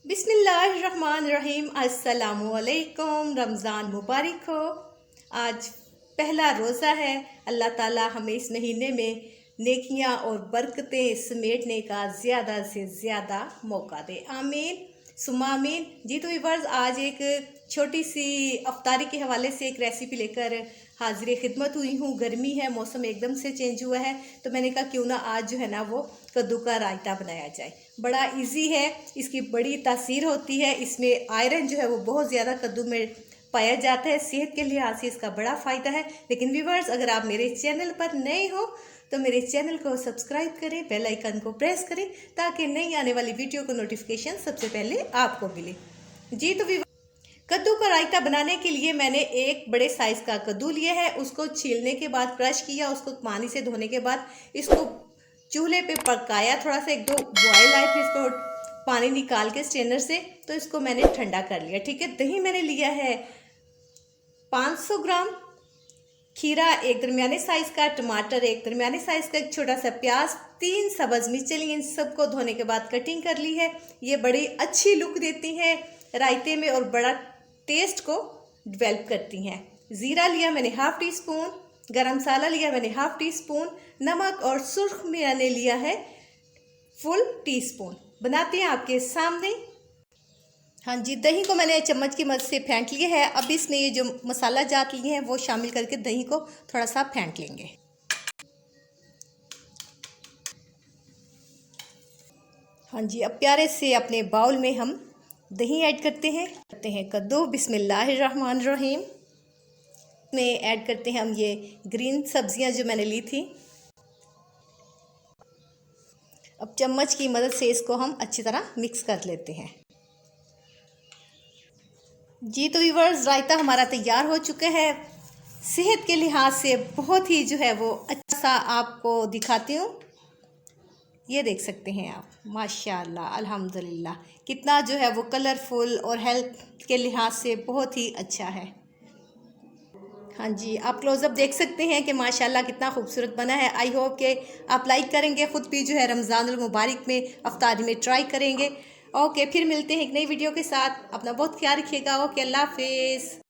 बिस्मिल्लाहिर्रहमानिर्रहीम। अस्सलामुअलैकुम। रमज़ान मुबारक हो। आज पहला रोज़ा है। अल्लाह ताला हमें इस महीने में नेकियां और बरकतें समेटने का ज़्यादा से ज़्यादा मौका दे। आमीन सुम्मा आमीन। जी तो व्यूअर्स, आज एक छोटी सी अफ्तारी के हवाले से एक रेसिपी लेकर हाजिर खिदमत हुई हूँ। गर्मी है, मौसम एकदम से चेंज हुआ है, तो मैंने कहा क्यों ना आज जो है ना वो कद्दू का रायता बनाया जाए। बड़ा इजी है, इसकी बड़ी तासीर होती है। इसमें आयरन जो है वो बहुत ज़्यादा कद्दू में पाया जाता है। सेहत के लिहाज से इसका बड़ा फ़ायदा है। लेकिन व्यूअर्स, अगर आप मेरे चैनल पर नए हो तो मेरे चैनल को सब्सक्राइब करें, बेल आइकन को प्रेस करें, ताकि नई आने वाली वीडियो को नोटिफिकेशन सबसे पहले आपको मिले। जी तो कद्दू का रायता बनाने के लिए मैंने एक बड़े साइज का कद्दू लिया है। उसको छीलने के बाद क्रश किया, उसको पानी से धोने के बाद इसको चूल्हे पे पकाया। थोड़ा सा एक दो बॉयल आए, फिर इसको पानी निकाल के स्ट्रेनर से, तो इसको मैंने ठंडा कर लिया। ठीक है। दही मैंने लिया है 500 ग्राम, खीरा एक दरमियाने साइज का, टमाटर एक दरमियाने साइज का, एक छोटा सा प्याज, 3 सब्ज मिर्चें ली। इन सबको धोने के बाद कटिंग कर ली है। ये बड़ी अच्छी लुक देती हैं रायते में और बड़ा टेस्ट को डेवलप करती हैं। ज़ीरा लिया मैंने हाफ टी स्पून, गरम मसाला लिया मैंने हाफ टी स्पून, नमक और सुर्ख मैंने लिया है फुल टी स्पून। बनाते हैं आपके सामने। हाँ जी, दही को मैंने चम्मच की मदद से फेंट लिया है। अब इसमें ये जो मसाला जात लिए हैं वो शामिल करके दही को थोड़ा सा फेंट लेंगे। हाँ जी, अब प्यारे से अपने बाउल में हम दही ऐड करते हैं कद्दू। बिस्मिल्लाहिर्रहमानिर्रहीम। में ऐड करते हैं हम ये ग्रीन सब्जियां जो मैंने ली थी। अब चम्मच की मदद से इसको हम अच्छी तरह मिक्स कर लेते हैं। जी तो व्यूअर्स, रायता हमारा तैयार हो चुका है। सेहत के लिहाज से बहुत ही जो है वो अच्छा सा आपको दिखाती हूँ। ये देख सकते हैं आप, माशाल्लाह अल्हम्दुलिल्लाह, कितना जो है वो कलरफुल और हेल्थ के लिहाज से बहुत ही अच्छा है। हाँ जी, आप क्लोज़अप देख सकते हैं कि माशाल्लाह कितना खूबसूरत बना है। आई होप कि आप लाइक करेंगे, ख़ुद भी जो है रमज़ानुल मुबारक में अफ्तारी में ट्राई करेंगे। ओके, फिर मिलते हैं एक नई वीडियो के साथ। अपना बहुत ख्याल रखिएगा। ओके, अल्लाह हाफिज़।